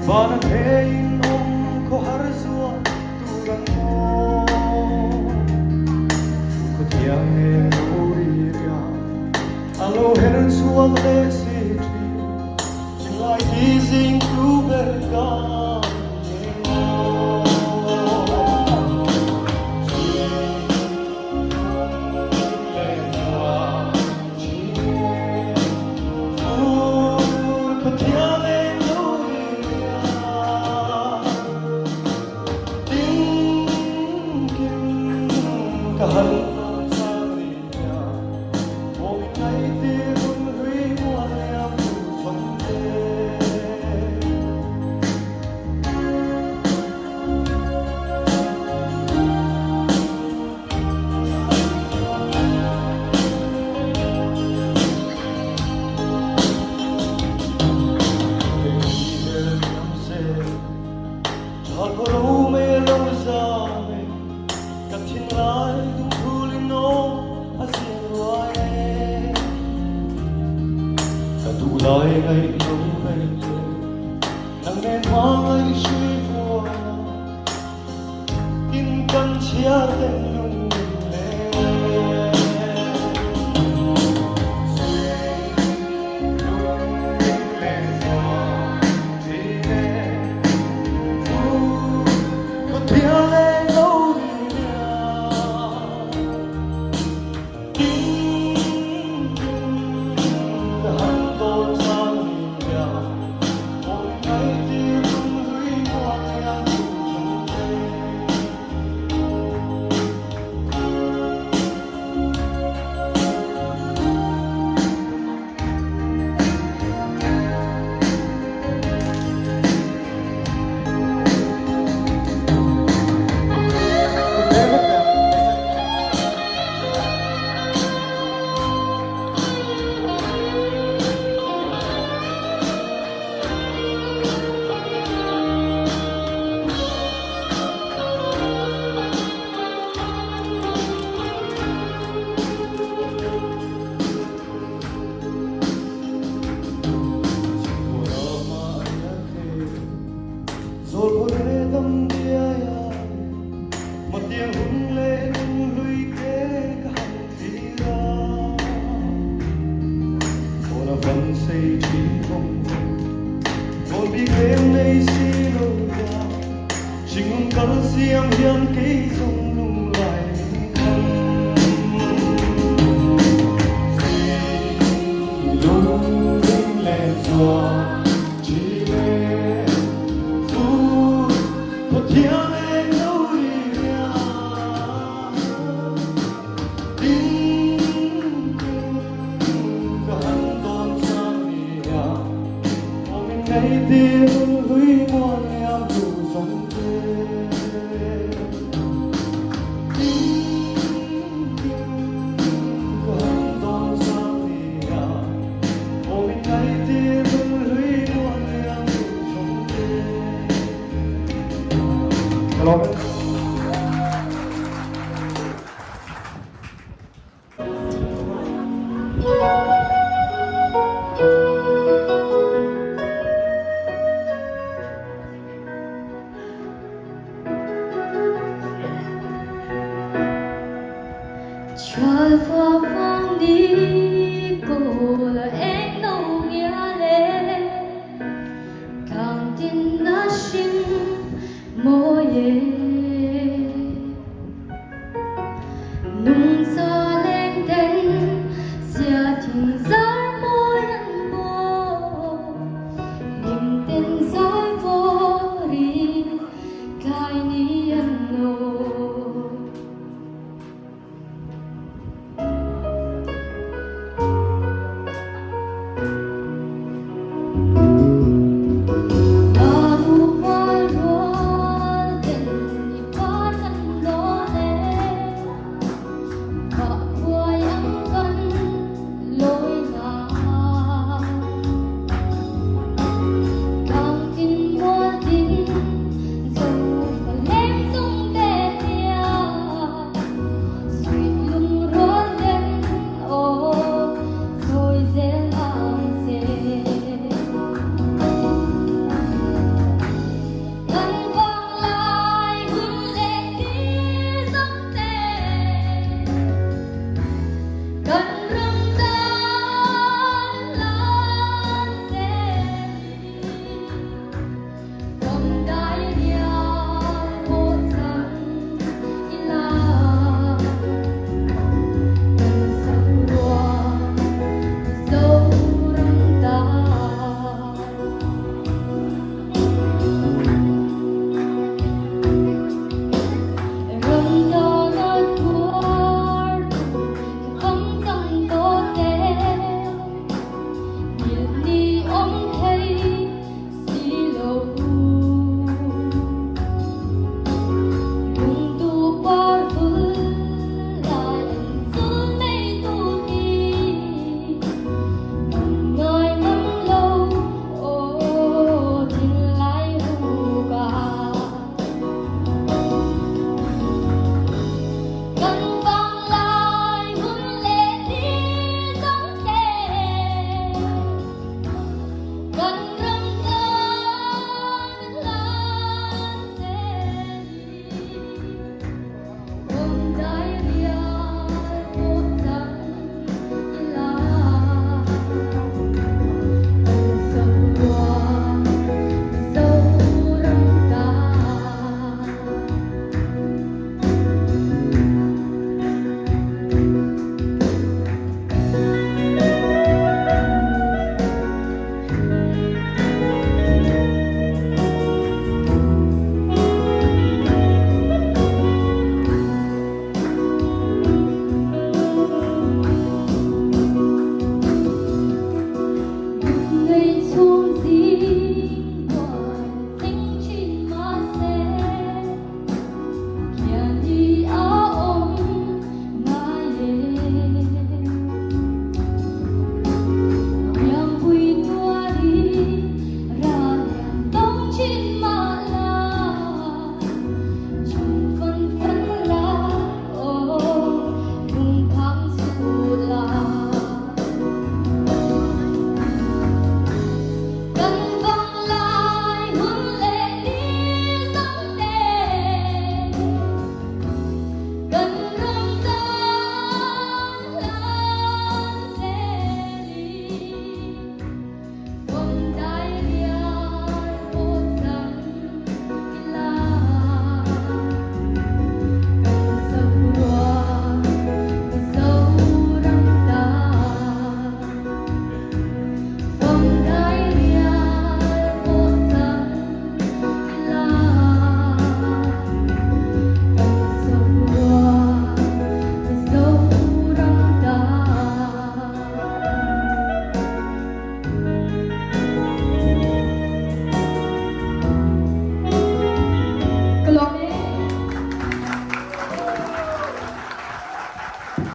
Banahin ko harzua turan mo Kutiang uriya Alo heran suang lesitri Like easing to bergan Kahal sa niya o ngay tirun huy mo ang pusong Hagoro may alam sa amin Katinlay tungkulin o asinway Katulay ngay iyong bente Nang memang ay siya'y Inkan siya tenung Solvoredam diaya Matiang hunle nung lui ke kahantira Ona van say chi mong Kon bi game nay sino ya Chingong kal siang hiam kay song nung lai Si lung ring len chua Hãy tìm huy muôn em đủ sống Hello. Trời phó phong đi cô là em đâu nghĩa lệ càng tin nó xin mô ye nung gió lên đến xia thình gió môi ăn bò niềm tin gió vô đi cái ni ăn nô